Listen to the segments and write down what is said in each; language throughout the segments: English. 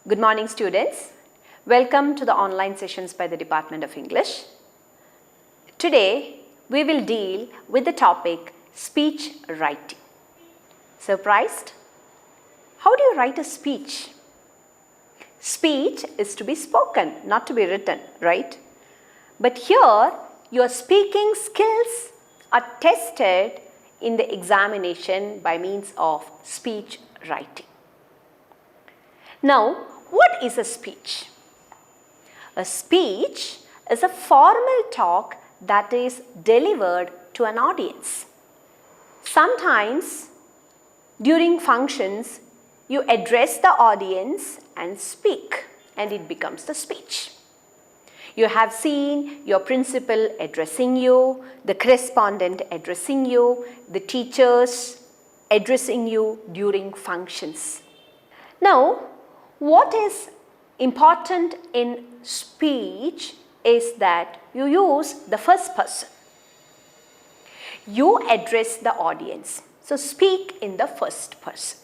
Good morning, students. Welcome to the online sessions by the Department of English. Today, we will deal with the topic speech writing. Surprised? How do you write a speech? Speech is to be spoken, not to be written, right? But here, your speaking skills are tested in the examination by means of speech writing. Now, what is a speech? A speech is a formal talk that is delivered to an audience. Sometimes, during functions, you address the audience and speak, and it becomes the speech. You have seen your principal addressing you, the correspondent addressing you, the teachers addressing you during functions. Now, what is important in speech is that you use the first person. You address the audience. So, speak in the first person.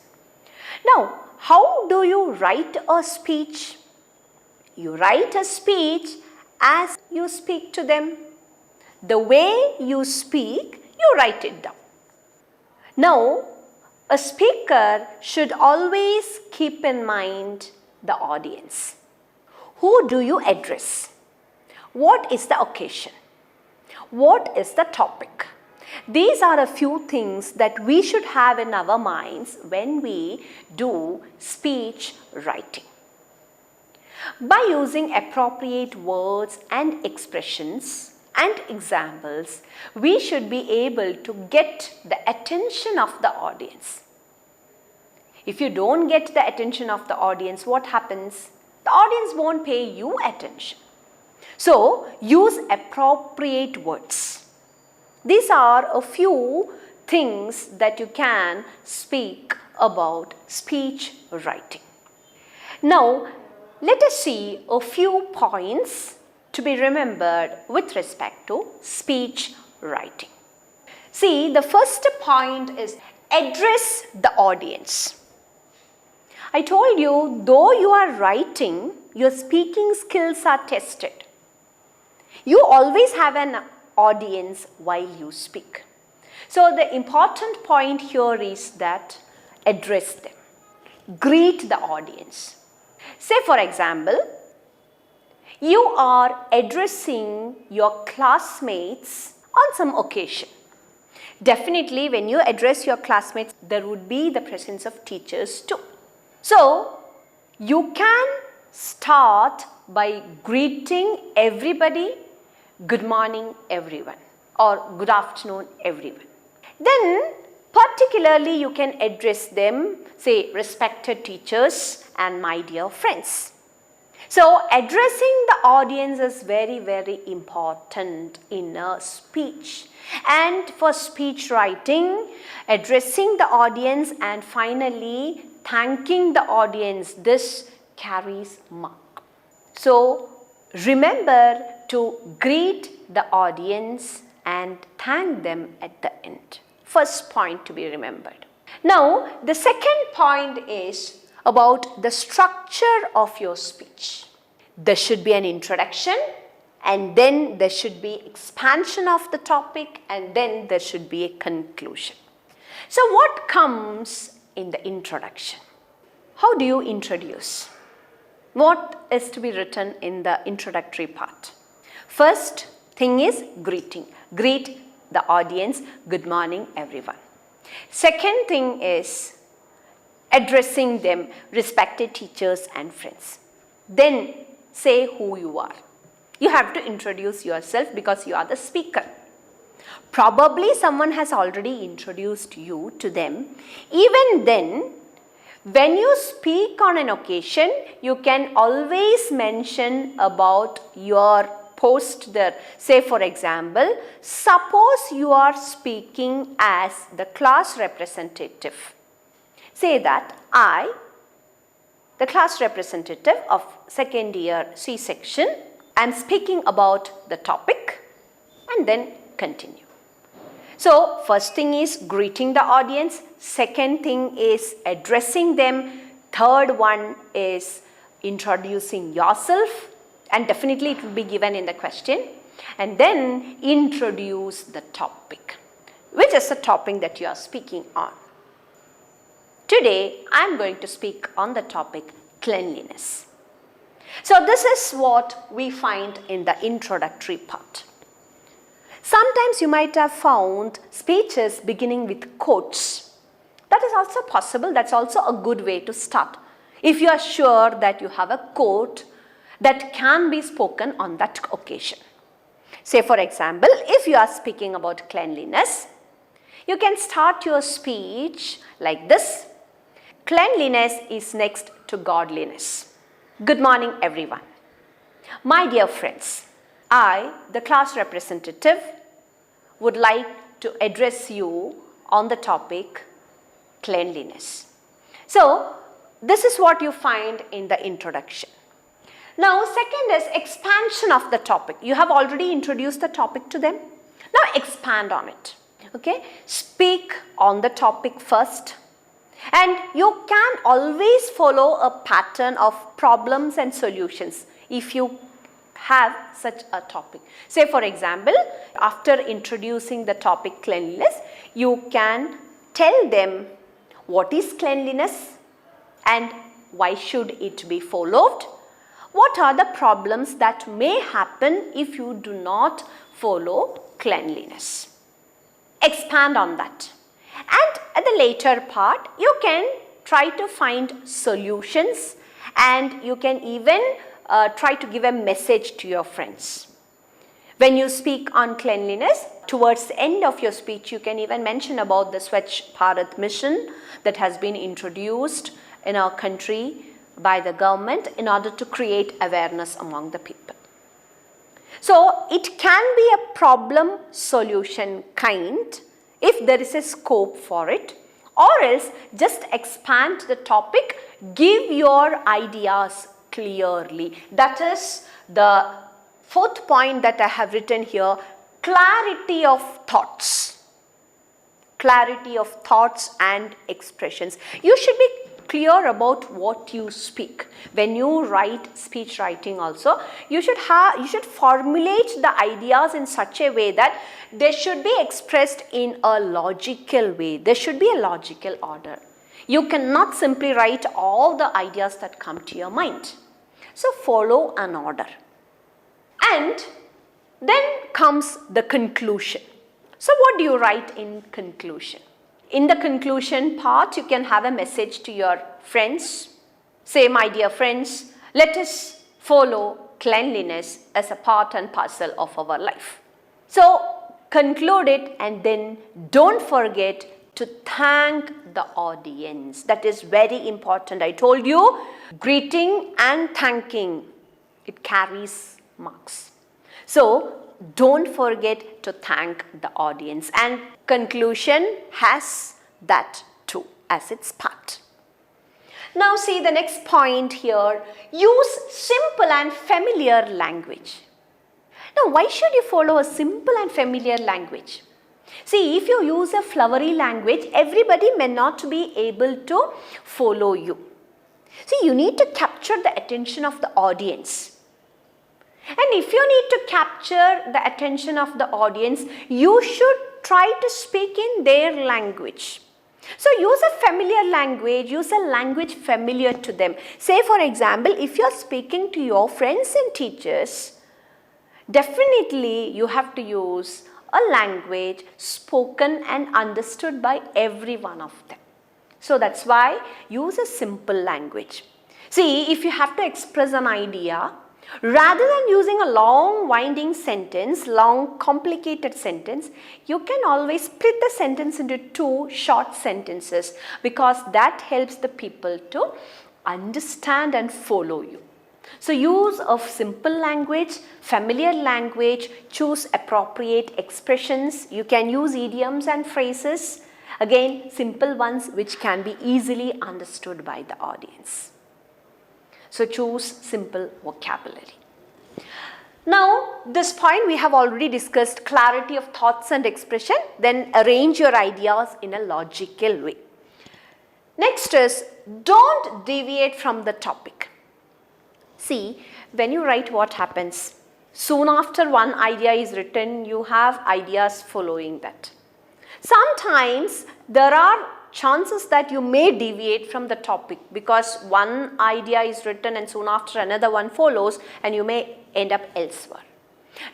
Now, how do you write a speech? You write a speech as you speak to them. The way you speak, you write it down. Now, a speaker should always keep in mind the audience. Who do you address? What is the occasion? What is the topic? These are a few things that we should have in our minds when we do speech writing. By using appropriate words and expressions and examples, we should be able to get the attention of the audience. If you don't get the attention of the audience, what happens? The audience won't pay you attention. So, use appropriate words. These are a few things that you can speak about speech writing. Now, let us see a few points to be remembered with respect to speech writing. See, the first point is address the audience. I told you, though you are writing, your speaking skills are tested. You always have an audience while you speak. So, the important point here is that address them. Greet the audience. Say, for example, you are addressing your classmates on some occasion. Definitely, when you address your classmates, there would be the presence of teachers too. So, you can start by greeting everybody, good morning everyone, or good afternoon everyone. Then, particularly you can address them, say, respected teachers and my dear friends. So, addressing the audience is very, very important in a speech. And for speech writing, addressing the audience and finally thanking the audience, this carries mark. So, remember to greet the audience and thank them at the end. First point to be remembered. Now, the second point is about the structure of your speech. There should be an introduction, and then there should be expansion of the topic, and then there should be a conclusion. So, what comes in the introduction? How do you introduce? What is to be written in the introductory part? First thing is greeting. Greet the audience, good morning everyone. Second thing is addressing them, respected teachers and friends. Then say who you are. You have to introduce yourself because you are the speaker. Probably someone has already introduced you to them. Even then, when you speak on an occasion, you can always mention about your post there. Say, for example, suppose you are speaking as the class representative. Say that I, the class representative of second year C section, am speaking about the topic, and then continue. So, first thing is greeting the audience, second thing is addressing them, third one is introducing yourself, and definitely it will be given in the question, and then introduce the topic. Which is the topic that you are speaking on? Today, I am going to speak on the topic cleanliness. So this is what we find in the introductory part. Sometimes you might have found speeches beginning with quotes. That is also possible. That's also a good way to start. If you are sure that you have a quote that can be spoken on that occasion. Say for example, if you are speaking about cleanliness, you can start your speech like this. Cleanliness is next to godliness. Good morning everyone. My dear friends, I, the class representative, would like to address you on the topic cleanliness. So, this is what you find in the introduction. Now, second is expansion of the topic. You have already introduced the topic to them. Now, expand on it. Okay, speak on the topic first, and you can always follow a pattern of problems and solutions if you have such a topic. Say for example, after introducing the topic cleanliness, you can tell them what is cleanliness and why should it be followed. What are the problems that may happen if you do not follow cleanliness? Expand on that. And at the later part, you can try to find solutions, and you can even try to give a message to your friends. When you speak on cleanliness, towards the end of your speech, you can even mention about the Swachh Bharat mission that has been introduced in our country by the government in order to create awareness among the people. So, it can be a problem solution kind if there is a scope for it, or else just expand the topic, give your ideas clearly. That is the fourth point that I have written here, clarity of thoughts. Clarity of thoughts and expressions. You should be clear about what you speak. When you write speech writing also, you should formulate the ideas in such a way that they should be expressed in a logical way. There should be a logical order. You cannot simply write all the ideas that come to your mind. So follow an order. And then comes the conclusion. So what do you write in conclusion? In the conclusion part, you can have a message to your friends. Say, my dear friends, let us follow cleanliness as a part and parcel of our life. So, conclude it, and then don't forget to thank the audience. That is very important. I told you, greeting and thanking, it carries marks. So, don't forget to thank the audience, and conclusion has that too as its part. Now see the next point here, use simple and familiar language. Now why should you follow a simple and familiar language? See, if you use a flowery language, everybody may not be able to follow you. See, you need to capture the attention of the audience. And if you need to capture the attention of the audience, you should try to speak in their language. So use a familiar language, use a language familiar to them. Say for example, if you are speaking to your friends and teachers, definitely you have to use a language spoken and understood by every one of them. So that's why use a simple language. See, if you have to express an idea, rather than using a long winding sentence, long complicated sentence, you can always split the sentence into two short sentences, because that helps the people to understand and follow you. So use of simple language, familiar language, choose appropriate expressions. You can use idioms and phrases, again simple ones which can be easily understood by the audience. So choose simple vocabulary. Now this point we have already discussed, clarity of thoughts and expression, then arrange your ideas in a logical way. Next is, don't deviate from the topic. See, when you write, what happens? Soon after one idea is written, you have ideas following that. Sometimes there are chances that you may deviate from the topic because one idea is written and soon after another one follows and you may end up elsewhere.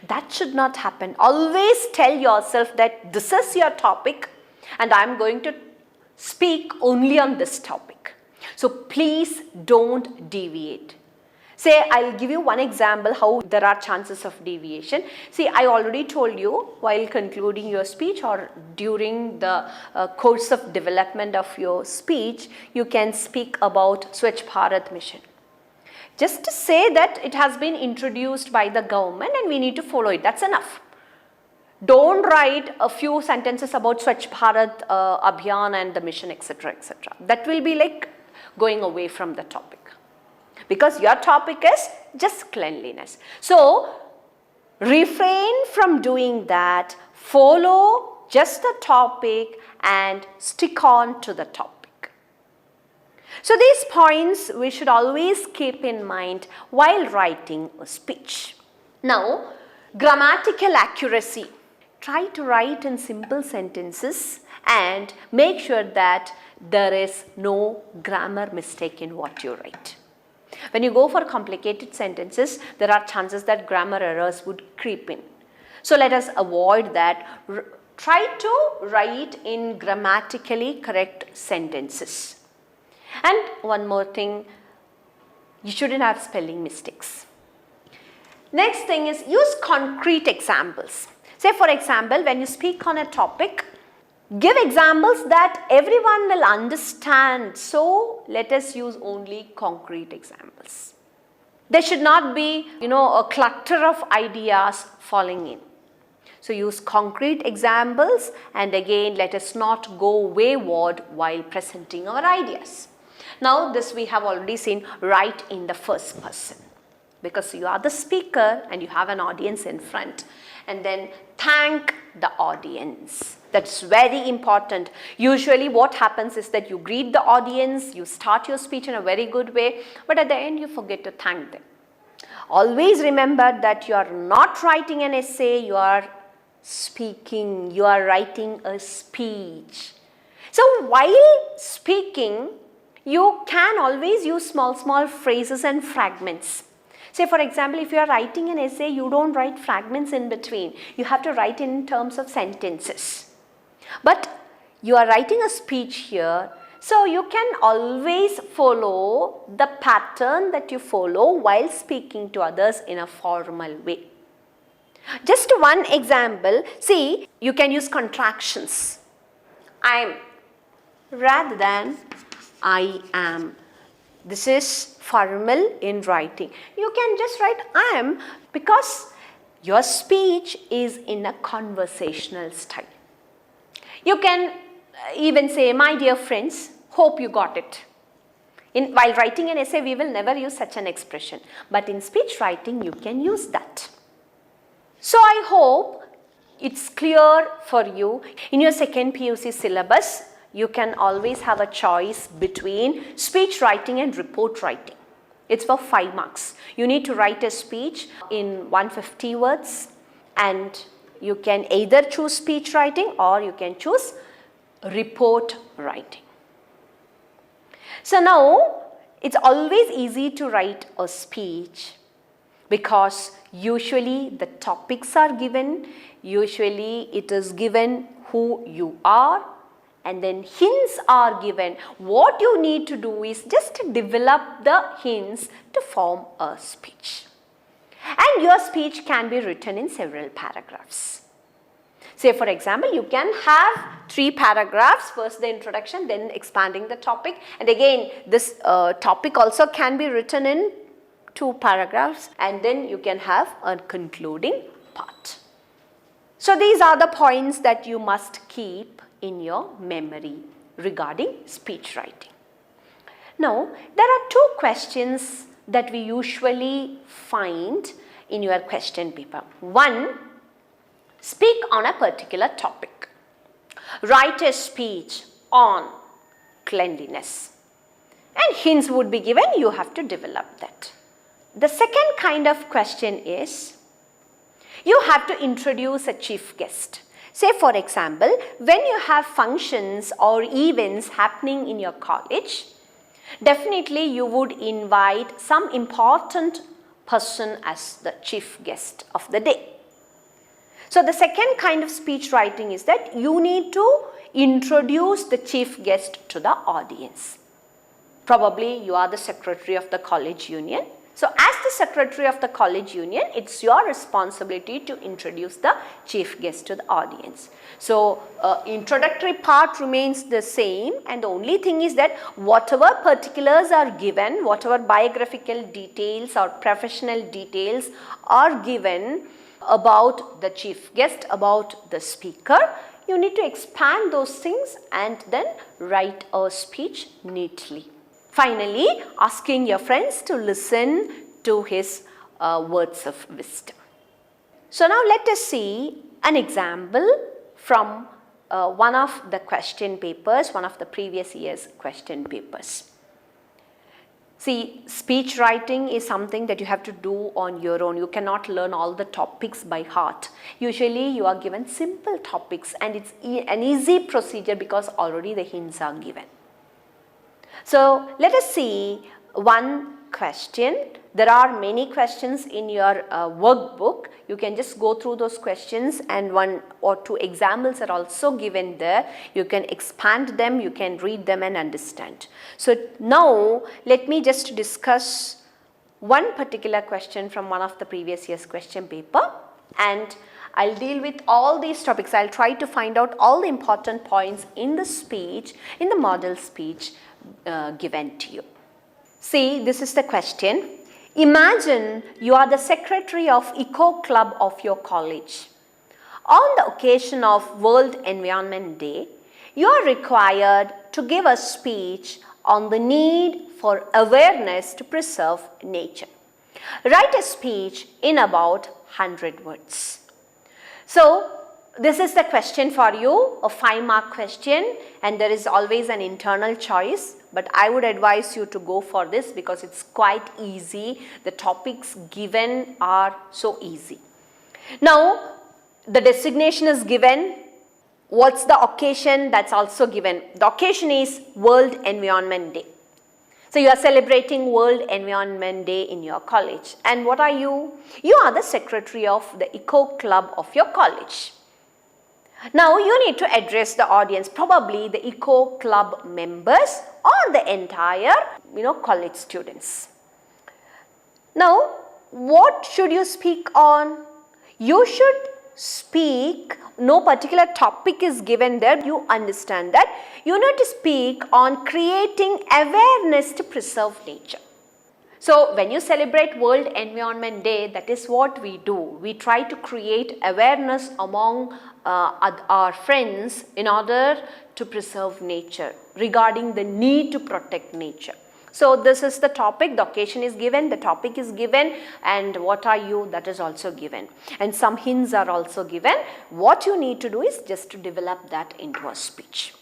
That should not happen. Always tell yourself that this is your topic and I am going to speak only on this topic. So please don't deviate. Say, I'll give you one example how there are chances of deviation. See, I already told you while concluding your speech or during the course of development of your speech, you can speak about Swachh Bharat mission. Just to say that it has been introduced by the government and we need to follow it. That's enough. Don't write a few sentences about Swachh Bharat Abhiyan and the mission, etc., etc. That will be like going away from the topic. Because your topic is just cleanliness. So, refrain from doing that, follow just the topic and stick on to the topic. So, these points we should always keep in mind while writing a speech. Now, grammatical accuracy. Try to write in simple sentences and make sure that there is no grammar mistake in what you write. When you go for complicated sentences, there are chances that grammar errors would creep in. So let us avoid that. Try to write in grammatically correct sentences. And one more thing, you shouldn't have spelling mistakes. Next thing is use concrete examples. Say for example, when you speak on a topic, give examples that everyone will understand. So let us use only concrete examples. There should not be, a clutter of ideas falling in. So use concrete examples and again let us not go wayward while presenting our ideas. Now this we have already seen, write in the first person because you are the speaker and you have an audience in front. And then thank the audience. That's very important. Usually what happens is that you greet the audience, you start your speech in a very good way, but at the end you forget to thank them. Always remember that you are not writing an essay, you are speaking, you are writing a speech. So while speaking, you can always use small phrases and fragments. Say for example, if you are writing an essay, you don't write fragments in between. You have to write in terms of sentences. But you are writing a speech here, so you can always follow the pattern that you follow while speaking to others in a formal way. Just one example, see, you can use contractions. I am rather than I am. This is formal in writing. You can just write I am because your speech is in a conversational style. You can even say, my dear friends, hope you got it. While writing an essay, we will never use such an expression. But in speech writing, you can use that. So I hope it's clear for you. In your second PUC syllabus, you can always have a choice between speech writing and report writing. It's for 5 marks. You need to write a speech in 150 words and you can either choose speech writing or you can choose report writing. So now it's always easy to write a speech because usually the topics are given, usually it is given who you are, and then hints are given. What you need to do is just to develop the hints to form a speech. And your speech can be written in several paragraphs. Say for example, you can have 3 paragraphs, first the introduction, then expanding the topic. And again, this topic also can be written in 2 paragraphs and then you can have a concluding part. So these are the points that you must keep in your memory regarding speech writing. Now, there are 2 questions that we usually find in your question paper. 1, speak on a particular topic. Write a speech on cleanliness. And hints would be given, you have to develop that. The second kind of question is, you have to introduce a chief guest. Say for example, when you have functions or events happening in your college, definitely you would invite some important person as the chief guest of the day. So the second kind of speech writing is that you need to introduce the chief guest to the audience. Probably you are the secretary of the college union. So as the secretary of the college union, it's your responsibility to introduce the chief guest to the audience. So introductory part remains the same, and the only thing is that whatever particulars are given, whatever biographical details or professional details are given about the chief guest, about the speaker, you need to expand those things and then write a speech neatly. Finally, asking your friends to listen to his words of wisdom. So now let us see an example from one of the question papers, one of the previous year's question papers. See, speech writing is something that you have to do on your own. You cannot learn all the topics by heart. Usually you are given simple topics, and it's an easy procedure because already the hints are given. So let us see one question. There are many questions in your workbook. You can just go through those questions, and 1 or 2 examples are also given there. You can expand them, you can read them and understand. So now let me just discuss one particular question from one of the previous year's question paper, and I'll deal with all these topics. I'll try to find out all the important points in the speech, in the model speech given to you. See, this is the question. Imagine you are the secretary of Eco Club of your college. On the occasion of World Environment Day, you are required to give a speech on the need for awareness to preserve nature. Write a speech in about 100 words. So, this is the question for you, a 5-mark question, and there is always an internal choice, but I would advise you to go for this because it's quite easy. The topics given are so easy. Now, the designation is given. What's the occasion? That's also given. The occasion is World Environment Day. So you are celebrating World Environment Day in your college. And what are you? You are the secretary of the Eco Club of your college. Now you need to address the audience, probably the Eco Club members or the entire college students. Now what should you speak on? You should speak, no particular topic is given there, you understand that. You need to speak on creating awareness to preserve nature. So when you celebrate World Environment Day, that is what we do. We try to create awareness among our friends in order to preserve nature, regarding the need to protect nature. So this is the topic, the occasion is given, the topic is given, and what are you, that is also given. And some hints are also given. What you need to do is just to develop that into a speech.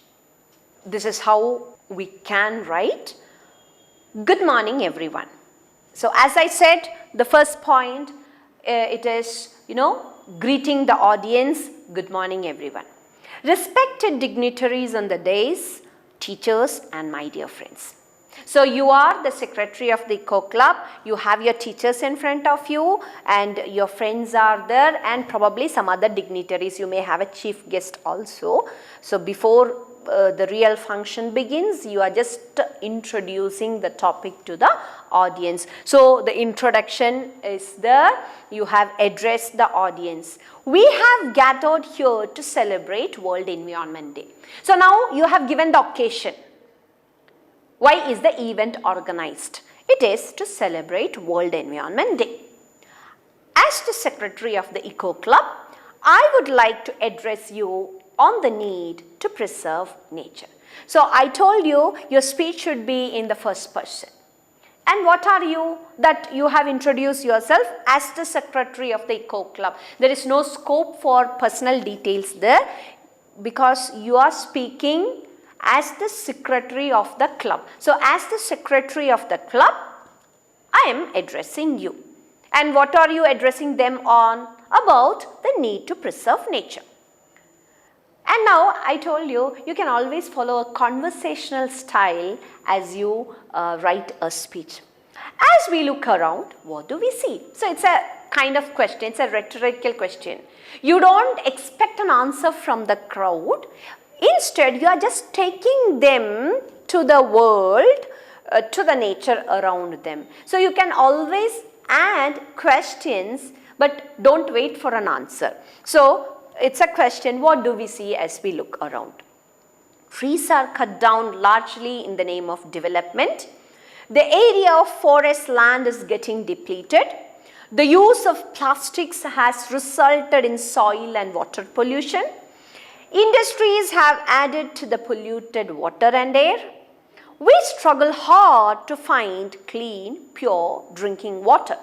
This is how we can write. Good morning everyone. So as I said, the first point, it is, greeting the audience, good morning everyone. Respected dignitaries on the days, teachers and my dear friends. So you are the secretary of the Eco Club, you have your teachers in front of you and your friends are there and probably some other dignitaries. You may have a chief guest also. So before the real function begins, you are just introducing the topic to the audience. So the introduction is there, you have addressed the audience. We have gathered here to celebrate World Environment Day. So now you have given the occasion. Why is the event organized? It is to celebrate World Environment Day. As the secretary of the Eco Club, I would like to address you on the need to preserve nature. So I told you your speech should be in the first person. And what are you? That you have introduced yourself as the secretary of the Eco Club. There is no scope for personal details there because you are speaking as the secretary of the club. So as the secretary of the club, I am addressing you. And what are you addressing them on? About the need to preserve nature. And now I told you, you can always follow a conversational style as you write a speech. As we look around, what do we see? So it's a kind of question, it's a rhetorical question. You don't expect an answer from the crowd. Instead, you are just taking them to the world, to the nature around them. So you can always add questions, but don't wait for an answer. So it's a question, what do we see as we look around? Trees are cut down largely in the name of development. The area of forest land is getting depleted. The use of plastics has resulted in soil and water pollution. Industries have added to the polluted water and air. We struggle hard to find clean, pure drinking water.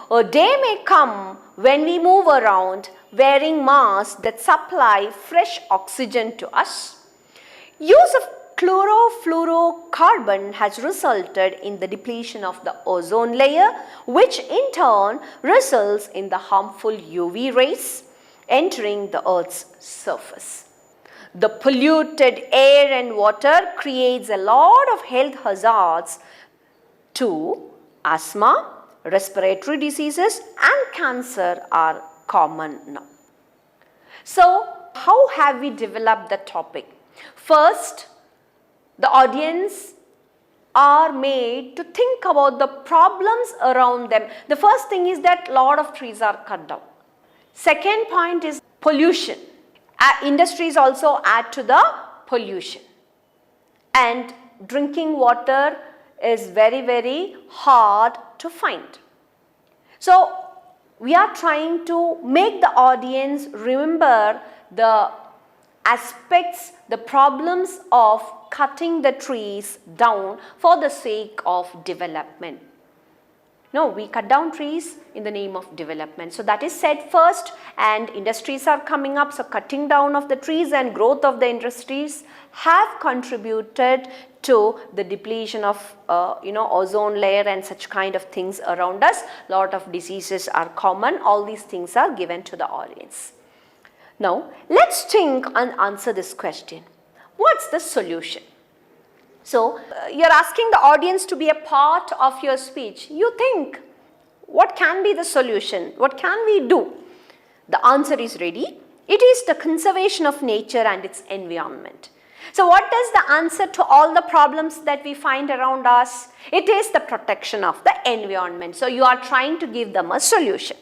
A day may come when we move around wearing masks that supply fresh oxygen to us. Use of chlorofluorocarbon has resulted in the depletion of the ozone layer, which in turn results in the harmful UV rays entering the Earth's surface. The polluted air and water creates a lot of health hazards to asthma, respiratory diseases and cancer are common now. So, how have we developed the topic? First, the audience are made to think about the problems around them. The first thing is that a lot of trees are cut down. Second point is pollution. Industries also add to the pollution. And drinking water is very, very hard to find. So, we are trying to make the audience remember the aspects, the problems of cutting the trees down for the sake of development. No, we cut down trees in the name of development. So that is said first, and industries are coming up. So cutting down of the trees and growth of the industries have contributed to the depletion of ozone layer and such kind of things around us. Lot of diseases are common. All these things are given to the audience. Now, let's think and answer this question. What's the solution? So, you're asking the audience to be a part of your speech. You think, what can be the solution? What can we do? The answer is ready. It is the conservation of nature and its environment. So, what is the answer to all the problems that we find around us? It is the protection of the environment. So, you are trying to give them a solution.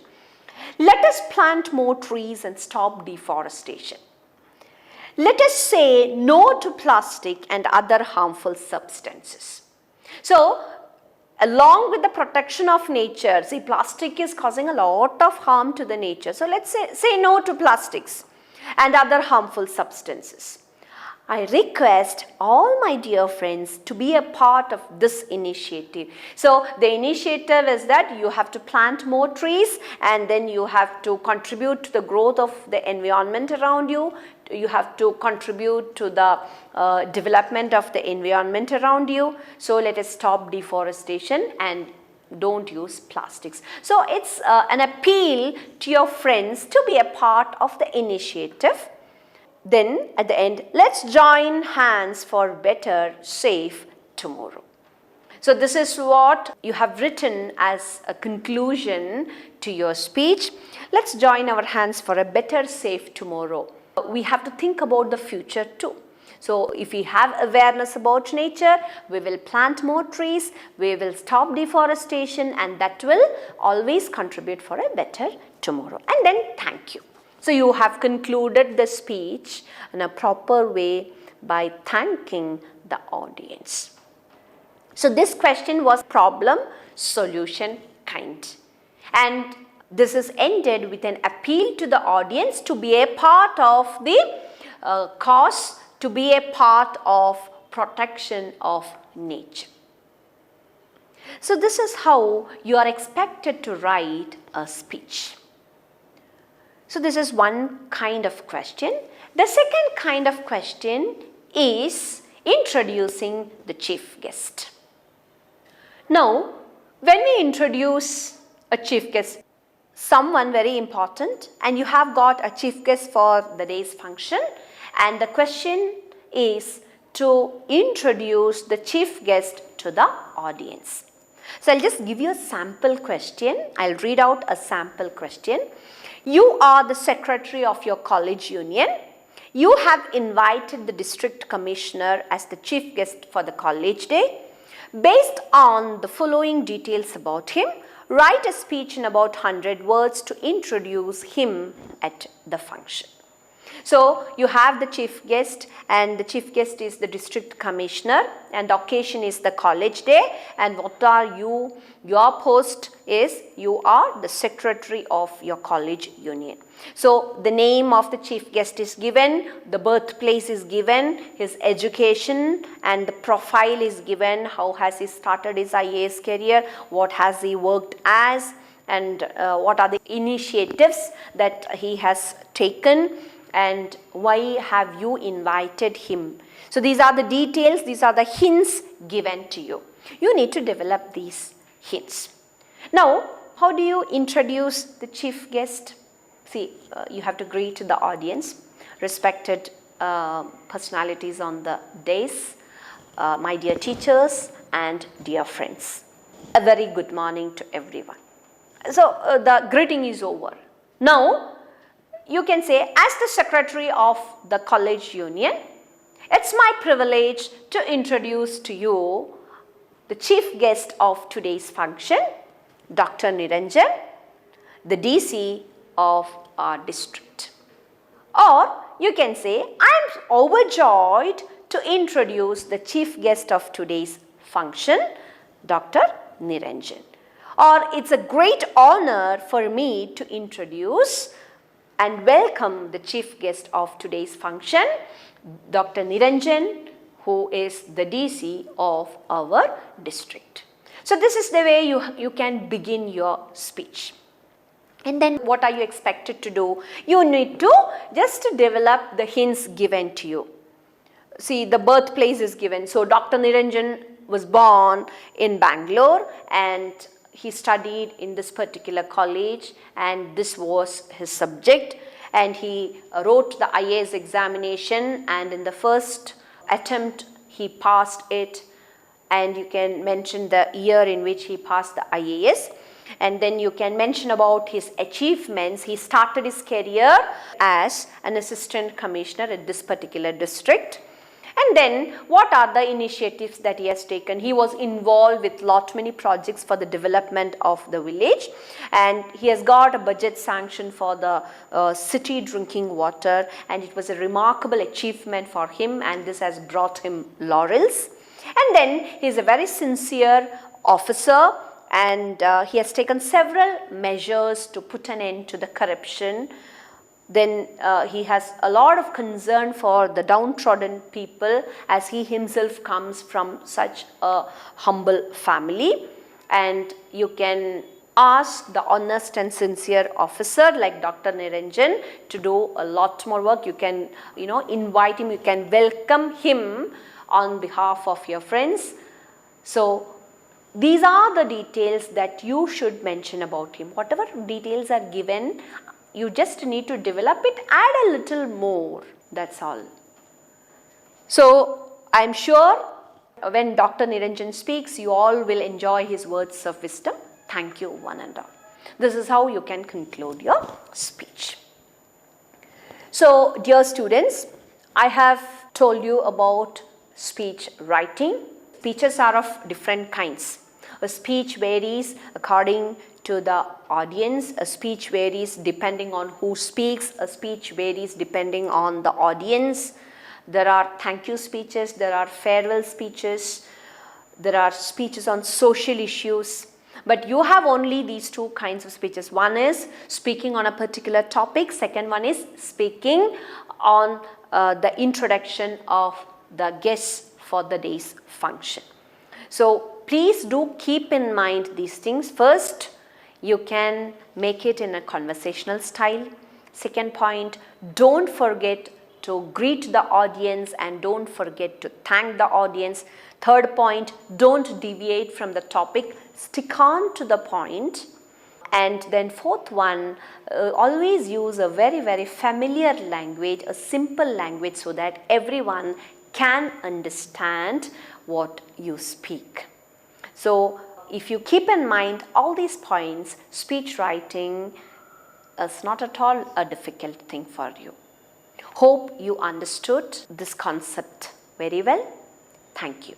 Let us plant more trees and stop deforestation. Let us say no to plastic and other harmful substances. So, along with the protection of nature, see, plastic is causing a lot of harm to the nature. So, let's say no to plastics and other harmful substances. I request all my dear friends to be a part of this initiative. So, the initiative is that you have to plant more trees and then you have to contribute to the growth of the environment around you. You have to contribute to the development of the environment around you. So, let us stop deforestation and don't use plastics. So, it's an appeal to your friends to be a part of the initiative. Then at the end, let's join hands for better, safe tomorrow. So this is what you have written as a conclusion to your speech. Let's join our hands for a better, safe tomorrow. We have to think about the future too. So if we have awareness about nature, we will plant more trees, we will stop deforestation, and that will always contribute for a better tomorrow. And then thank you. So you have concluded the speech in a proper way by thanking the audience. So this question was problem, solution, kind. And this is ended with an appeal to the audience to be a part of the cause, to be a part of protection of nature. So this is how you are expected to write a speech. So this is one kind of question. The second kind of question is introducing the chief guest. Now, When we introduce a chief guest, someone very important, and you have got a chief guest for the day's function, and the question is to introduce the chief guest to the audience. So I'll just give you a sample question. I'll read out a sample question. You are the secretary of your college union. You have invited the district commissioner as the chief guest for the college day. Based on the following details about him, write a speech in about 100 words to introduce him at the function. So you have the chief guest, and the chief guest is the district commissioner, and the occasion is the college day, and what are you? Your post is you are the secretary of your college union. So the name of the chief guest is given, the birthplace is given, his education and the profile is given, how has he started his IAS career, what has he worked as, and what are the initiatives that he has taken, and why have you invited him. So these are the details, these are the hints given to you. You need to develop these hints. Now, how do you introduce the chief guest? See, you have to greet the audience, respected personalities on the dais, my dear teachers and dear friends. A very good morning to everyone. So the greeting is over. Now, you can say, as the secretary of the college union, it's my privilege to introduce to you the chief guest of today's function, Dr. Niranjan, the DC of our district. Or you can say, I am overjoyed to introduce the chief guest of today's function, Dr. Niranjan. Or it's a great honor for me to introduce and welcome the chief guest of today's function, Dr. Niranjan, who is the DC of our district. So this is the way you can begin your speech. And then what are you expected to do? You need to just develop the hints given to you. See, the birthplace is given. So Dr. Niranjan was born in Bangalore, and he studied in this particular college, and this was his subject, and he wrote the IAS examination, and in the first attempt he passed it, and you can mention the year in which he passed the IAS, and then you can mention about his achievements. He started his career as an assistant commissioner at this particular district. And then what are the initiatives that he has taken? He was involved with many projects for the development of the village, and he has got a budget sanction for the city drinking water, and it was a remarkable achievement for him, and this has brought him laurels. And then he is a very sincere officer, and he has taken several measures to put an end to the corruption. Then he has a lot of concern for the downtrodden people, as he himself comes from such a humble family. And you can ask the honest and sincere officer like Dr. Niranjan to do a lot more work. You can, invite him, you can welcome him on behalf of your friends. So these are the details that you should mention about him. Whatever details are given, you just need to develop it, add a little more, that's all. So I am sure when Dr. Niranjan speaks, you all will enjoy his words of wisdom. Thank you one and all. This is how you can conclude your speech. So dear students, I have told you about speech writing. Speeches are of different kinds. A speech varies according to the audience, a speech varies depending on who speaks, a speech varies depending on the audience. There are thank you speeches, there are farewell speeches, there are speeches on social issues. But you have only these two kinds of speeches. One is speaking on a particular topic, second one is speaking on the introduction of the guests for the day's function. So please do keep in mind these things. First, you can make it in a conversational style. Second point, don't forget to greet the audience and don't forget to thank the audience. Third point, don't deviate from the topic. stick on to the point. And then fourth one, always use a very familiar language, a simple language, so that everyone can understand what you speak. So if you keep in mind all these points, speech writing is not at all a difficult thing for you. Hope you understood this concept very well. Thank you.